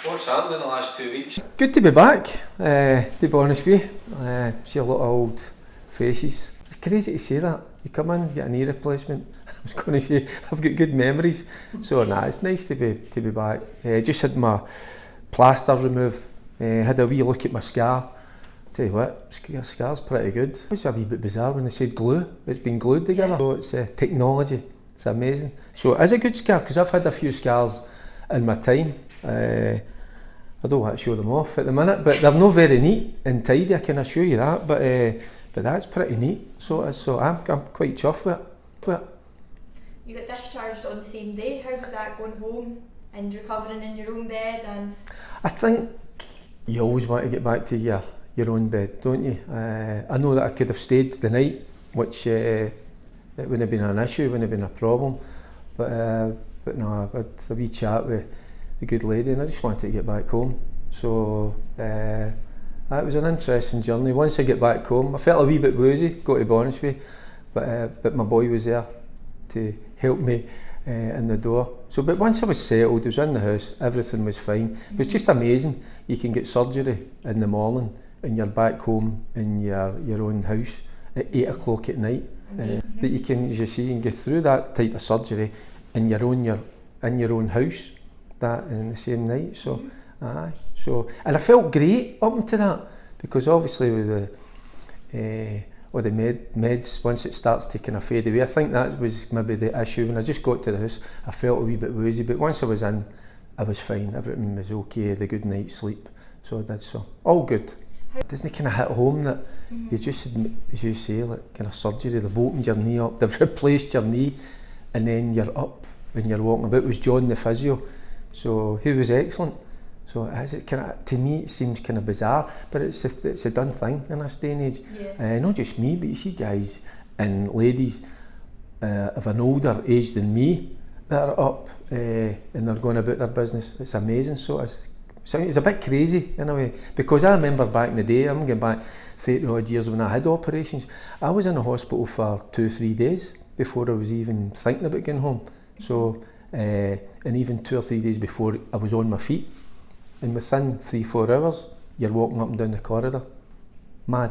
What's happened in the last 2 weeks? Good to be back, to be honest with you. See a lot of old faces. It's crazy to say that. You come in, get a knee replacement. I was going to say, I've got good memories. So it's nice to be back. Just had my plaster removed. Had a wee look at my scar. Tell you what, scar's pretty good. It was a wee bit bizarre when they said glue. It's been glued together. So it's technology. It's amazing. So it is a good scar, because I've had a few scars in my time. I don't want to show them off at the minute, but they're not very neat and tidy, I can assure you that. But that's pretty neat. So I'm quite chuffed with it. You got discharged on the same day. How was that, going home and recovering in your own bed? And I think you always want to get back to your own bed, don't you? I know that I could have stayed the night, which it wouldn't have been an issue, wouldn't have been a problem. But no, I had a wee chat with the good lady, and I just wanted to get back home. So it was an interesting journey. Once I get back home, I felt a wee bit woozy, got to be honest with you, but my boy was there to help me in the door. So, but once I was settled, I was in the house, everything was fine. It was just amazing. You can get surgery in the morning, and you're back home in your own house at 8 o'clock at night. That you can, as you see, and get through that type of surgery in your own house. That in the same night, so and I felt great up until that, because obviously with the meds, once it starts to kind of fade away, I think that was maybe the issue. When I just got to the house, I felt a wee bit woozy, but once I was in, I was fine, everything was okay, the good night's sleep, so I did, so all good. It doesn't kind of hit home that you just, as you say, like kind of surgery, they've opened your knee up, they've replaced your knee, and then you're up and you're walking about. It was John the physio, so he was excellent. So as it kind of, to me, it seems kind of bizarre, but it's a done thing in this day and age. Yeah. Not just me, but you see guys and ladies of an older age than me that are up and they're going about their business. It's amazing. So it's a bit crazy in a way, because I remember back in the day, I'm going back 30 odd years when I had operations, I was in the hospital for 2-3 days before I was even thinking about going home. So and even 2 or 3 days before I was on my feet, and within 3-4 hours you're walking up and down the corridor. Mad.